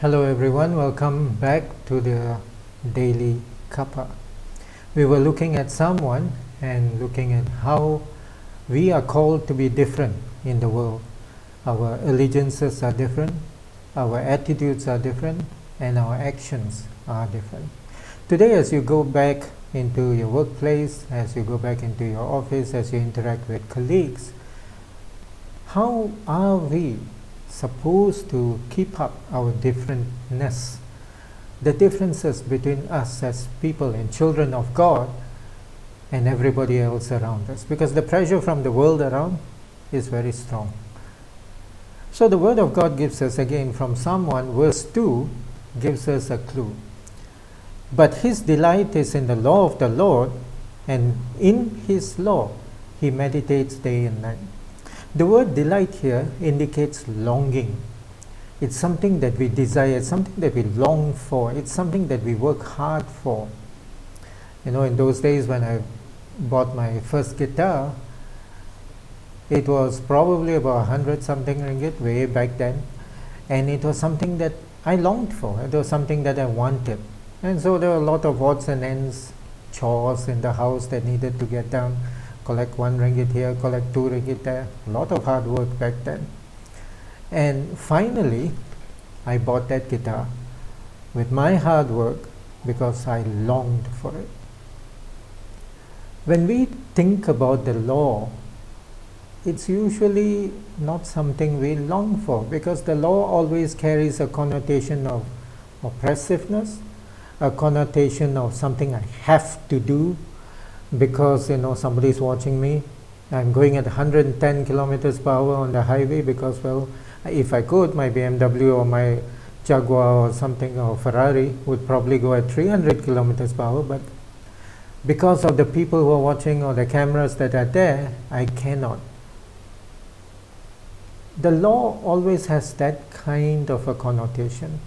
Hello everyone, welcome back to the Daily Kappa. We were looking at Psalm 1 and looking at how we are called to be different in the world. Our allegiances are different, our attitudes are different, and our actions are different. Today, as you go back into your workplace, as you go back into your office, as you interact with colleagues, how are we supposed to keep up our differentness, the differences between us as people and children of God and everybody else around us? Because the pressure from the world around is very strong. So the Word of God gives us, again from Psalm 1 verse 2, gives us a clue. But his delight is in the law of the Lord, and in his law he meditates day and night. The word delight here indicates longing. It's something that we desire, it's something that we long for, it's something that we work hard for. You know, in those days when I bought my first guitar, it was probably about 100 something ringgit way back then, and it was something that I longed for, it was something that I wanted. And so there were a lot of odds and ends, chores in the house that needed to get done. Collect 1 ringgit here, collect 2 ringgit there. A lot of hard work back then. And finally, I bought that guitar with my hard work because I longed for it. When we think about the law, it's usually not something we long for, because the law always carries a connotation of oppressiveness, a connotation of something I have to do, because somebody's watching me. I'm going at 110 kilometers per hour on the highway because, well, if I could, my BMW or my Jaguar or something, or Ferrari would probably go at 300 kilometers per hour, but because of the people who are watching or the cameras that are there, I cannot. The law always has that kind of a connotation.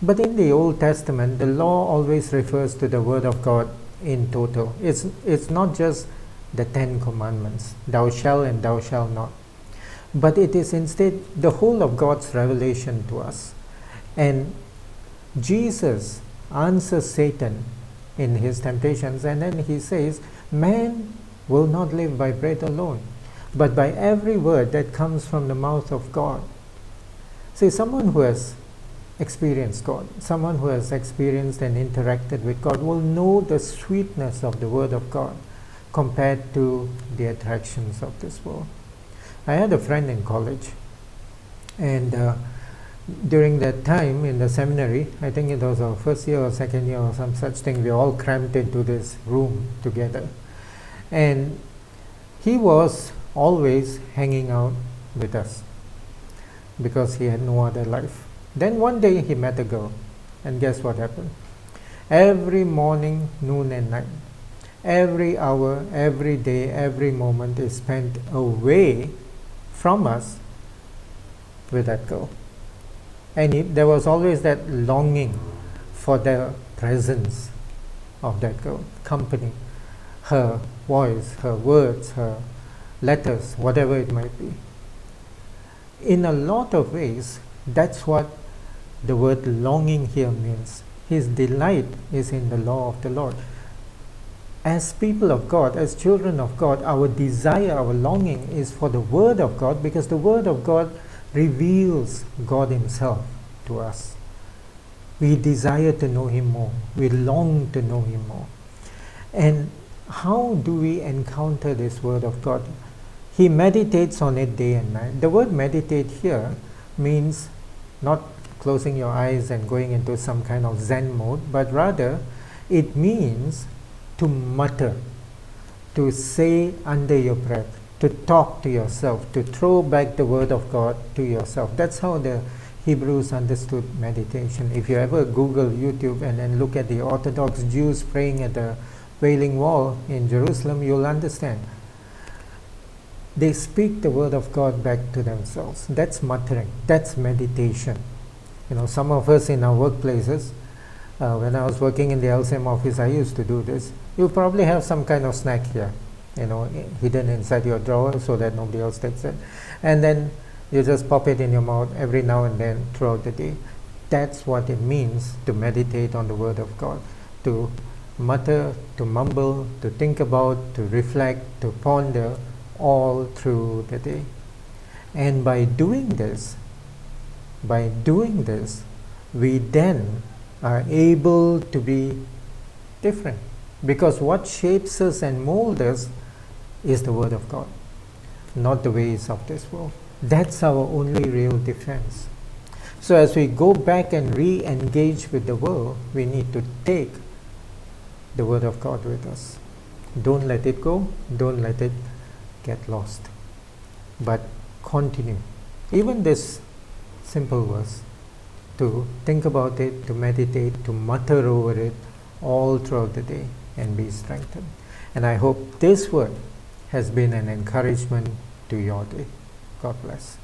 But in the Old Testament, the law always refers to the Word of God in total. It's not just the 10 commandments, thou shalt and thou shalt not, but it is instead the whole of God's revelation to us. And Jesus answers Satan in his temptations, and then he says, man will not live by bread alone, but by every word that comes from the mouth of God. See, someone who has experienced God, someone who has experienced and interacted with God will know the sweetness of the Word of God compared to the attractions of this world. I had a friend in college, and during that time in the seminary, I think it was our first year or second year or some such thing, we all cramped into this room together, and he was always hanging out with us because he had no other life. Then one day he met a girl, and guess what happened? Every morning, noon and night, every hour, every day, every moment is spent away from us with that girl. And there was always that longing for the presence of that girl, company, her voice, her words, her letters, whatever it might be. In a lot of ways, that's what the word longing here means. His delight is in the law of the Lord. As people of God, as children of God, our desire, our longing is for the Word of God, because the Word of God reveals God Himself to us. We desire to know Him more. We long to know Him more. And how do we encounter this Word of God? He meditates on it day and night. The word meditate here means not closing your eyes and going into some kind of Zen mode, but rather it means to mutter, to say under your breath, to talk to yourself, to throw back the Word of God to yourself. That's how the Hebrews understood meditation. If you ever Google YouTube and then look at the Orthodox Jews praying at the Wailing Wall in Jerusalem, you'll understand. They speak the Word of God back to themselves. That's muttering. That's meditation. Some of us in our workplaces, when I was working in the LCM office, I used to do this. You probably have some kind of snack here, hidden inside your drawer so that nobody else takes it. And then you just pop it in your mouth every now and then throughout the day. That's what it means to meditate on the Word of God, to mutter, to mumble, to think about, to reflect, to ponder all through the day. And by doing this, we then are able to be different, because what shapes us and molds us is the Word of God, not the ways of this world. That's our only real defense. So as we go back and re-engage with the world, we need to take the Word of God with us. Don't let it go. Don't let it get lost. But continue. Even this simple verse, to think about it, to meditate, to mutter over it all throughout the day and be strengthened. And I hope this word has been an encouragement to your day. God bless.